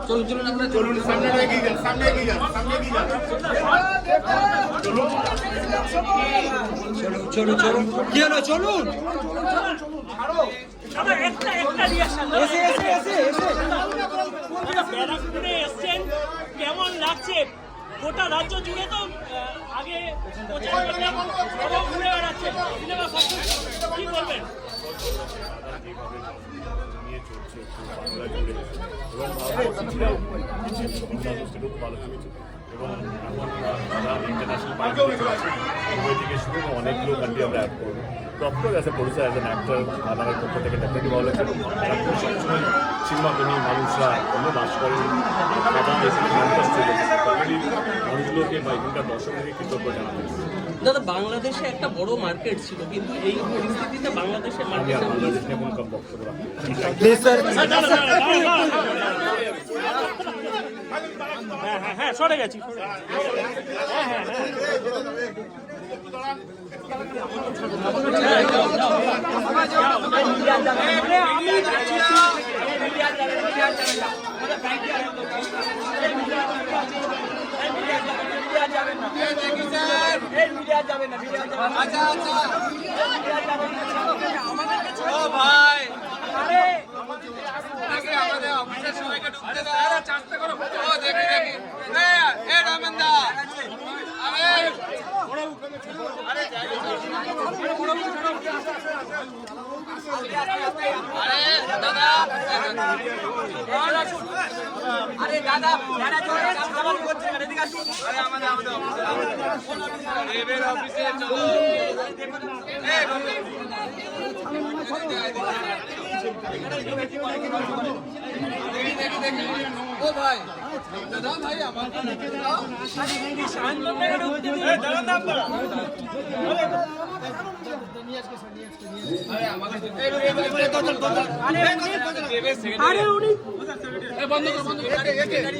চলুন চলুন আমরা চলুন সামনে এগিয়ে যান সামনে এগিয়ে যান সামনে এগিয়ে যান চলুন চলুন চলুন কি হলো চলুন ছাড়ো দাদা একটা রিঅ্যাকশন এসে ব্যারাকপুরে এসছেন কেমন লাগছে গোটা রাজ্য জুড়ে তো আগে ঘুরে বেড়াচ্ছেন সিনেমা কি বলবেন এবং এখন ইন্টারন্যাশনাল থেকে শুরু অনেকগুলো কান্ট্রি আমরা অ্যাড করবো proper as a producer as an actor আমার পক্ষ থেকে ডেফিনেটলি ভালো লাগছে সবসময় সিনেমাপ্রেমী মানুষরা অন্য বাস করেন মানুষগুলোকে বা এখানকার দর্শকদেরকে কৃতজ্ঞ জানাতে দাদা বাংলাদেশে একটা বড় মার্কেট ছিল কিন্তু এই পরিস্থিতিতে বাংলাদেশের আমি আর বাংলাদেশ নিয়ে কোনো বক্তব্য হ্যাঁ সরে গেছি ভাই আমাদের অফিসের সবাইকে ঢুকতে দাও চেষ্টা করো ও দেখি দেখি এ রামেন্দা আরে দাদা আরে দাদা করছে এদিকে আসুন আরে আমাদের অফিসে চলো ও ভাই দাদা ভাই আমার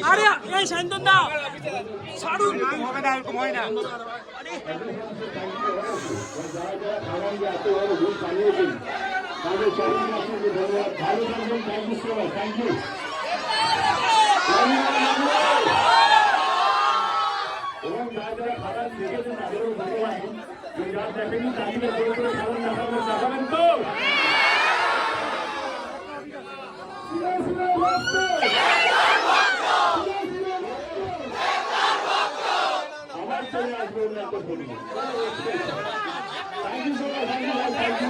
আরে এই শান্তন দা ছাড়ুন এবং যারা যারা খাবার দেখেছেন তাদেরও ভগবান যে যার দেখেনি তাদেরকে জোর করে খাবার দেখাবেন তো আবার চলে আসবে অন্য একটা phone thank you so much thank you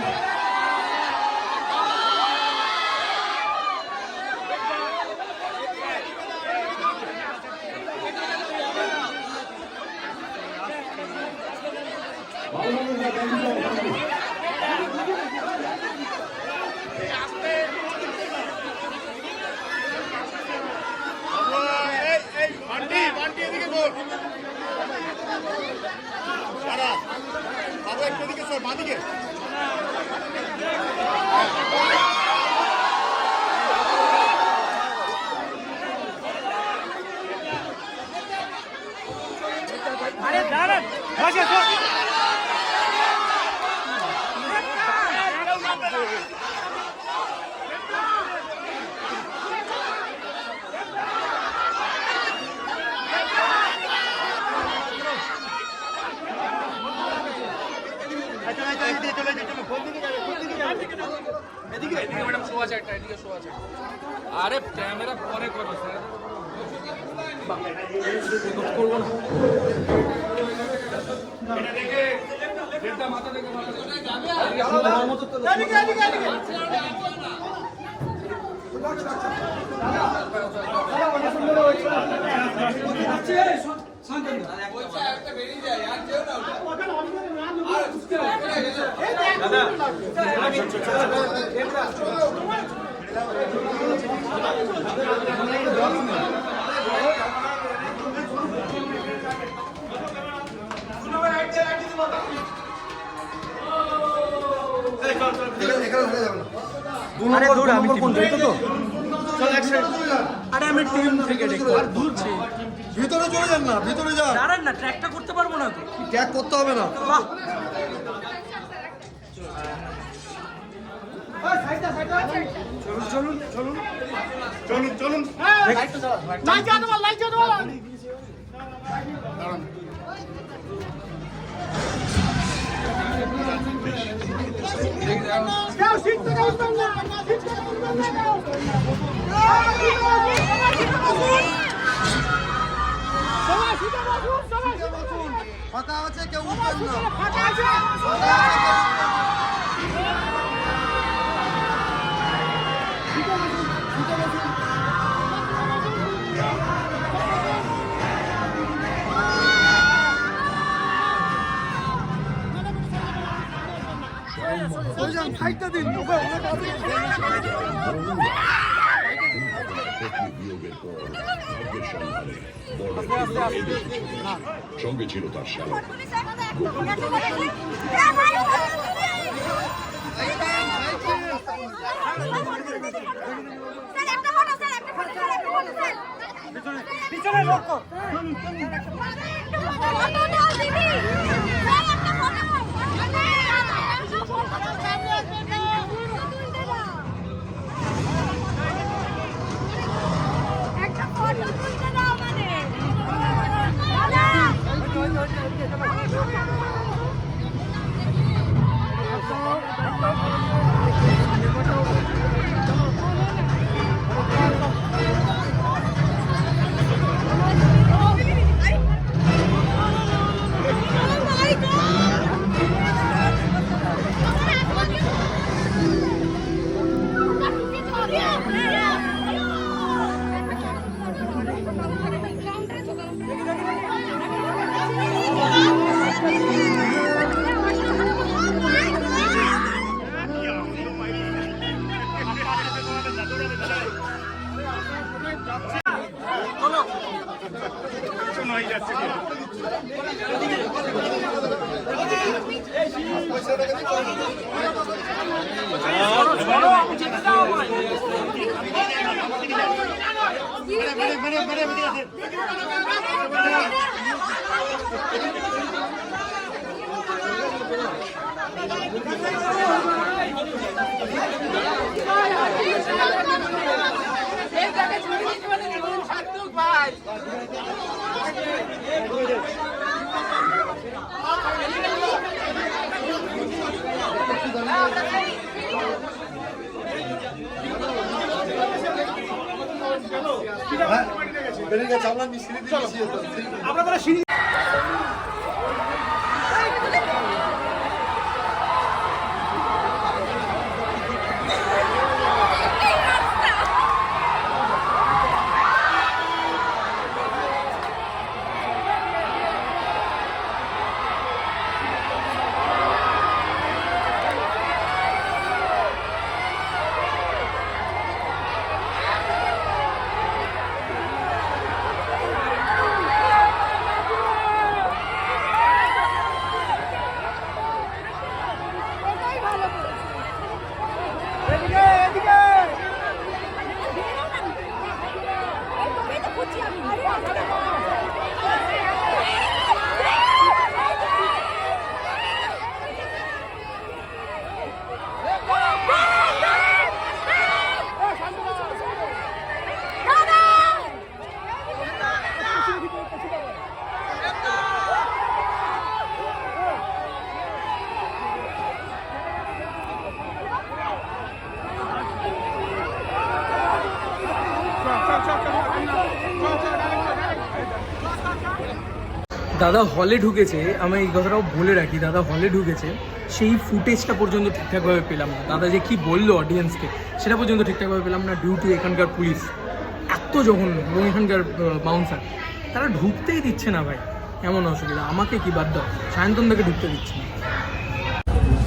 বাদিকে আরে দাঁড়ান আরে ক্যামেরা পরে করো স্যার আরে আমি টিম থেকে দেখো আর দূরছি ভিতরে চলে যান না, ভিতরে যান। দাঁড়ান না, ট্র্যাকটা করতে পারবো না তো। ট্র্যাক করতে হবে না। চলুন চলুন চলুন। চলুন চলুন দাঁড়ান। ফাঁকা আছে কেউ উঠবেন না। ওইজন সাইডটা দিন। সঙ্গে ছিল তার শ্যালক পিছনে লক্ষ্য একটা ফটো তুলতে দাও মানে আমরা তারা সিঁড়ি দাদা হলে ঢুকেছে, আমি এই কথাটাও বলে রাখি, দাদা হলে ঢুকেছে, সেই ফুটেজটা পর্যন্ত ঠিকঠাকভাবে পেলাম না। দাদা যে কি বললো অডিয়েন্সকে সেটা পর্যন্ত ঠিকঠাকভাবে পেলাম না, ডিউ টু এখানকার পুলিশ এত জঘন্য এবং এখানকার বাউন্সার তারা ঢুকতেই দিচ্ছে না। ভাই এমন অসুবিধা, আমাকে কি বাদ দাও, সায়ন্তনদাকে ঢুকতে দিচ্ছে না।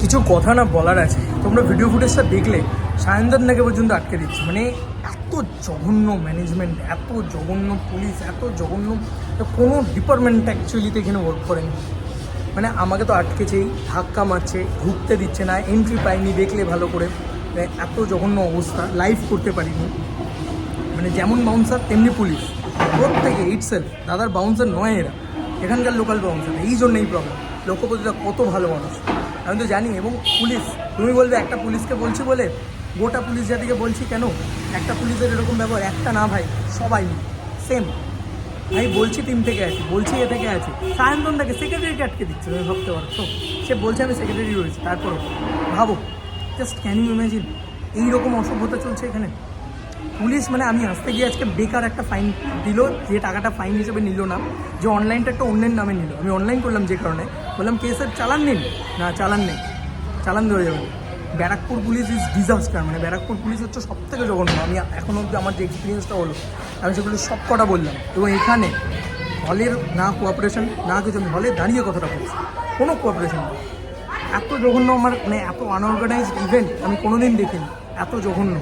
কিছু কথা না বলার আছে, তোমরা ভিডিও ফুটেজটা দেখলে সায়ন্তনদাকে পর্যন্ত আটকে দিচ্ছে। মানে এত জঘন্য ম্যানেজমেন্ট, এত জঘন্য পুলিশ, এত জঘন্য কোনো ডিপার্টমেন্ট অ্যাকচুয়ালিতে এখানে ওয়ার্ক করেনি। মানে আমাকে তো আটকেছেই, ধাক্কা মারছে, ঢুকতে দিচ্ছে না, এন্ট্রি পাইনি, দেখলে ভালো করে। এত জঘন্য অবস্থা, লাইভ করতে পারিনি। মানে যেমন বাউন্সার তেমনি পুলিশ, প্রত্যেকে ইটসেলফ। দাদার বাউন্সার নয় এরা, এখানকার লোকাল বাউন্সার, এই জন্যই প্রবলেম। লক্ষ্যপতিটা কত ভালো মানুষ আমি তো জানি। এবং পুলিশ, তুমি বলবে একটা পুলিশকে বলছি বলে গোটা পুলিশ জাতিকে বলছি কেন একটা পুলিশের এরকম ব্যবহার, একটা না ভাই, সবাই সেম। আমি বলছি টিম থেকে আছি, বলছি এ থেকে আছি, সায়ন্তনটাকে সেক্রেটারিকে আটকে দিচ্ছে, তুমি ভাবতে পারো তো? সে বলছে আমি সেক্রেটারি রয়েছি, তারপরও ভাবো, জাস্ট ক্যান ইউ ইমাজিন এইরকম অসভ্যতা চলছে এখানে। পুলিশ মানে আমি আসতে গিয়ে আজকে বেকার একটা ফাইন দিল, যে টাকাটা ফাইন হিসেবে নিল না, যে অনলাইনটা একটা অন্যের নামে নিল। আমি অনলাইন করলাম যে কারণে, বললাম কেসের চালান নিন, না চালান নেই, চালান দেওয়া যাবে না। ব্যারাকপুর পুলিশ ইজ ডিজাস্টার, মানে ব্যারাকপুর পুলিশ হচ্ছে সব থেকে জঘন্য। আমি এখন অবধি আমার যে এক্সপিরিয়েন্সটা হলো আমি সেগুলো সব কটা বললাম। এবং এখানে হলের না কোঅপারেশন না কিছু, আমি হলে দাঁড়িয়ে কথাটা বলছি, কোনো কোঅপারেশন নেই। এত জঘন্য আমার মানে এত আনঅর্গানাইজড ইভেন্ট আমি কোনোদিন দেখিনি, এত জঘন্য।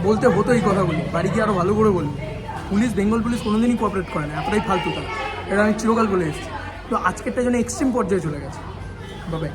বলতে হতো এই কথাগুলি, বাড়ি গিয়ে আরও ভালো করে বলবো। পুলিশ, বেঙ্গল পুলিশ কোনোদিনই কোঅপারেট করে না, এতটাই ফালতু তারা, এটা আমি চিরকাল বলে এসেছি। তো আজকেরটা যেন এক্সট্রিম পর্যায়ে চলে গেছে। বাবা